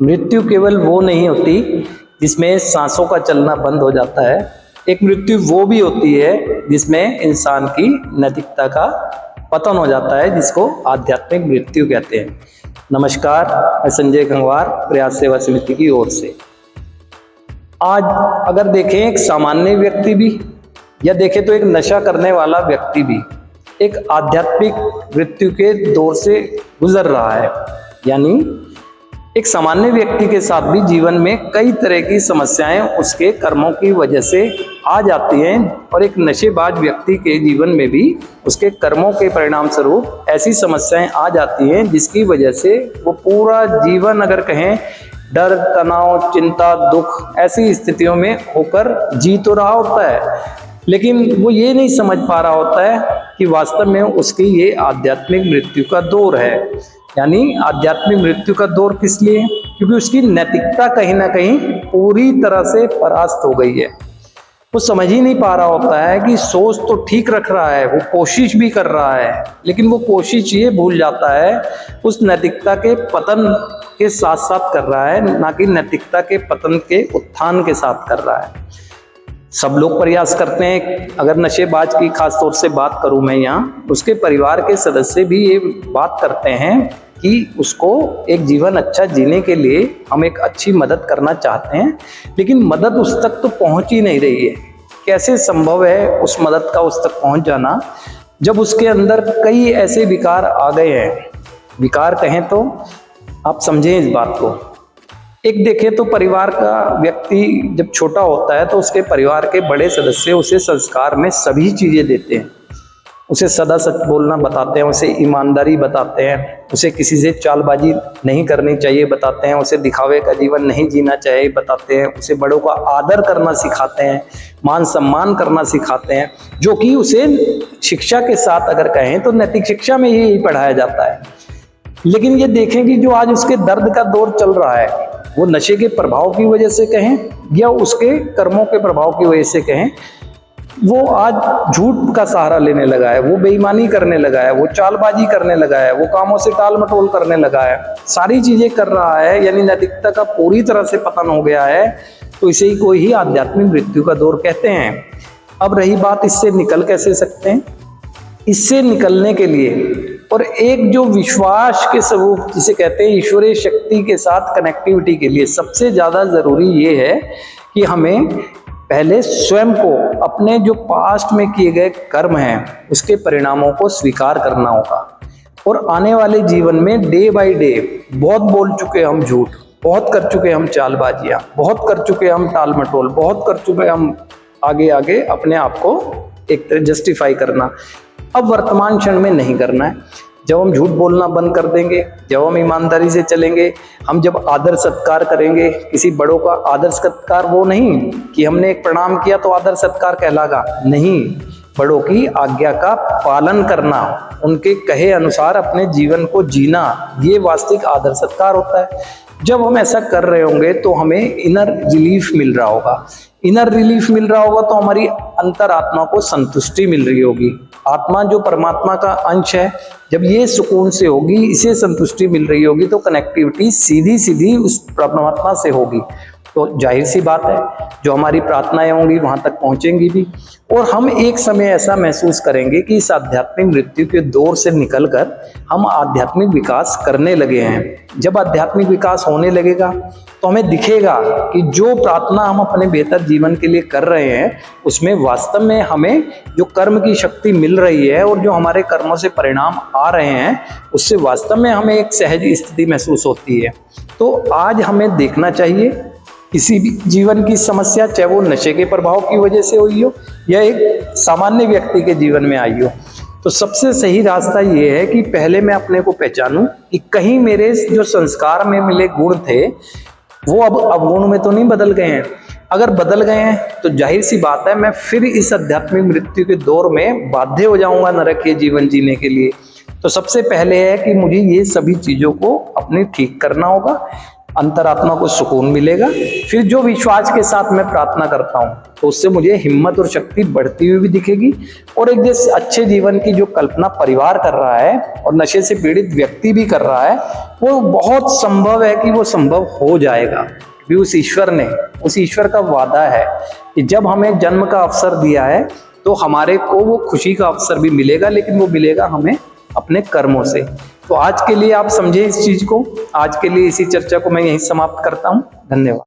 मृत्यु केवल वो नहीं होती जिसमें सांसों का चलना बंद हो जाता है। एक मृत्यु वो भी होती है जिसमें इंसान की नैतिकता का पतन हो जाता है, जिसको आध्यात्मिक मृत्यु कहते हैं। नमस्कार, मैं संजय गंगवार प्रयास सेवा समिति की ओर से। आज अगर देखें एक सामान्य व्यक्ति भी या देखें तो एक नशा करने वाला व्यक्ति भी एक आध्यात्मिक मृत्यु के दौर से गुजर रहा है। यानी एक सामान्य व्यक्ति के साथ भी जीवन में कई तरह की समस्याएं उसके कर्मों की वजह से आ जाती हैं, और एक नशेबाज व्यक्ति के जीवन में भी उसके कर्मों के परिणाम स्वरूप ऐसी समस्याएं आ जाती हैं जिसकी वजह से वो पूरा जीवन, अगर कहें, डर, तनाव, चिंता, दुख ऐसी स्थितियों में होकर जी तो रहा होता है, लेकिन वो ये नहीं समझ पा रहा होता है कि वास्तव में उसकी ये आध्यात्मिक मृत्यु का दौर है। यानी आध्यात्मिक मृत्यु का दौर किस लिए? क्योंकि उसकी नैतिकता कहीं ना कहीं पूरी तरह से परास्त हो गई है। वो समझ ही नहीं पा रहा होता है कि सोच तो ठीक रख रहा है, वो कोशिश भी कर रहा है, लेकिन वो कोशिश ये भूल जाता है उस नैतिकता के पतन के साथ साथ कर रहा है, ना कि नैतिकता के पतन के उत्थान के साथ कर रहा है। सब लोग प्रयास करते हैं। अगर नशेबाज की खास तौर से बात करूं मैं यहाँ, उसके परिवार के सदस्य भी ये बात करते हैं कि उसको एक जीवन अच्छा जीने के लिए हम एक अच्छी मदद करना चाहते हैं, लेकिन मदद उस तक तो पहुंच ही नहीं रही है। कैसे संभव है उस मदद का उस तक पहुंच जाना, जब उसके अंदर कई ऐसे विकार आ गए हैं। विकार कहें तो आप समझें इस बात को। एक देखें तो परिवार का व्यक्ति जब छोटा होता है तो उसके परिवार के बड़े सदस्य उसे संस्कार में सभी चीज़ें देते हैं। उसे सदा सच बोलना बताते हैं, उसे ईमानदारी बताते हैं, उसे किसी से चालबाजी नहीं करनी चाहिए बताते हैं, उसे दिखावे का जीवन नहीं जीना चाहिए बताते हैं, उसे बड़ों का आदर करना सिखाते हैं, मान सम्मान करना सिखाते हैं, जो कि उसे शिक्षा के साथ अगर कहें तो नैतिक शिक्षा में यही पढ़ाया जाता है। लेकिन ये देखें कि जो आज उसके दर्द का दौर चल रहा है, वो नशे के प्रभाव की वजह से कहें या उसके कर्मों के प्रभाव की वजह से कहें, वो आज झूठ का सहारा लेने लगा है, वो बेईमानी करने लगा है, वो चालबाजी करने लगा है, वो कामों से टाल मटोल करने लगा है, सारी चीजें कर रहा है। यानी नैतिकता का पूरी तरह से पतन हो गया है। तो इसे ही कोई ही आध्यात्मिक मृत्यु का दौर कहते हैं। अब रही बात, इससे निकल कैसे सकते हैं? इससे निकलने के लिए और एक जो विश्वास के स्वरूप जिसे कहते हैं ईश्वरीय शक्ति के साथ कनेक्टिविटी के लिए सबसे ज़्यादा ज़रूरी ये है कि हमें पहले स्वयं को अपने जो पास्ट में किए गए कर्म हैं उसके परिणामों को स्वीकार करना होगा। और आने वाले जीवन में डे बाय डे बहुत बोल चुके हम झूठ, बहुत कर चुके हम चालबाजियाँ, बहुत कर चुके हम टाल मटोल, बहुत कर चुके हम आगे आगे अपने आप को एक तरह जस्टिफाई करना। अब वर्तमान क्षण में नहीं करना है। जब हम झूठ बोलना बंद कर देंगे, जब हम ईमानदारी से चलेंगे, हम जब आदर सत्कार करेंगे, किसी बड़ों का आदर सत्कार वो नहीं कि हमने एक प्रणाम किया तो आदर सत्कार कहलागा, नहीं, बड़ों की आज्ञा का पालन करना, उनके कहे अनुसार अपने जीवन को जीना, ये वास्तविक आदर सत्कार होता है। जब हम ऐसा कर रहे होंगे तो हमें इनर रिलीफ मिल रहा होगा। इनर रिलीफ मिल रहा होगा तो हमारी अंतरात्मा को संतुष्टि मिल रही होगी। आत्मा जो परमात्मा का अंश है, जब ये सुकून से होगी, इसे संतुष्टि मिल रही होगी, तो कनेक्टिविटी सीधी सीधी उस परमात्मा से होगी। तो जाहिर सी बात है जो हमारी प्रार्थनाएं होंगी वहां तक पहुंचेंगी भी, और हम एक समय ऐसा महसूस करेंगे कि इस आध्यात्मिक मृत्यु के दौर से निकलकर हम आध्यात्मिक विकास करने लगे हैं। जब आध्यात्मिक विकास होने लगेगा तो हमें दिखेगा कि जो प्रार्थना हम अपने बेहतर जीवन के लिए कर रहे हैं उसमें वास्तव में हमें जो कर्म की शक्ति मिल रही है और जो हमारे कर्मों से परिणाम आ रहे हैं उससे वास्तव में हमें एक सहज स्थिति महसूस होती है। तो आज हमें देखना चाहिए किसी भी जीवन की समस्या, चाहे वो नशे के प्रभाव की वजह से हुई हो या एक सामान्य व्यक्ति के जीवन में आई हो, तो सबसे सही रास्ता ये है कि पहले मैं अपने को पहचानूं कि कहीं मेरे जो संस्कार में मिले गुण थे वो अब अवगुण में तो नहीं बदल गए हैं। अगर बदल गए हैं तो जाहिर सी बात है मैं फिर इस आध्यात्मिक मृत्यु के दौर में बाध्य हो जाऊंगा नरकीय जीवन जीने के लिए। तो सबसे पहले है कि मुझे ये सभी चीज़ों को अपनी ठीक करना होगा। अंतरात्मा को सुकून मिलेगा। फिर जो विश्वास के साथ मैं प्रार्थना करता हूँ तो उससे मुझे हिम्मत और शक्ति बढ़ती हुई भी दिखेगी। और एक जैसे अच्छे जीवन की जो कल्पना परिवार कर रहा है और नशे से पीड़ित व्यक्ति भी कर रहा है, वो बहुत संभव है कि वो संभव हो जाएगा। भी उस ईश्वर का वादा है कि जब हमें जन्म का अवसर दिया है तो हमारे को वो खुशी का अवसर भी मिलेगा, लेकिन वो मिलेगा हमें अपने कर्मों से। तो आज के लिए आप समझे इस चीज को। आज के लिए इसी चर्चा को मैं यहीं समाप्त करता हूँ। धन्यवाद।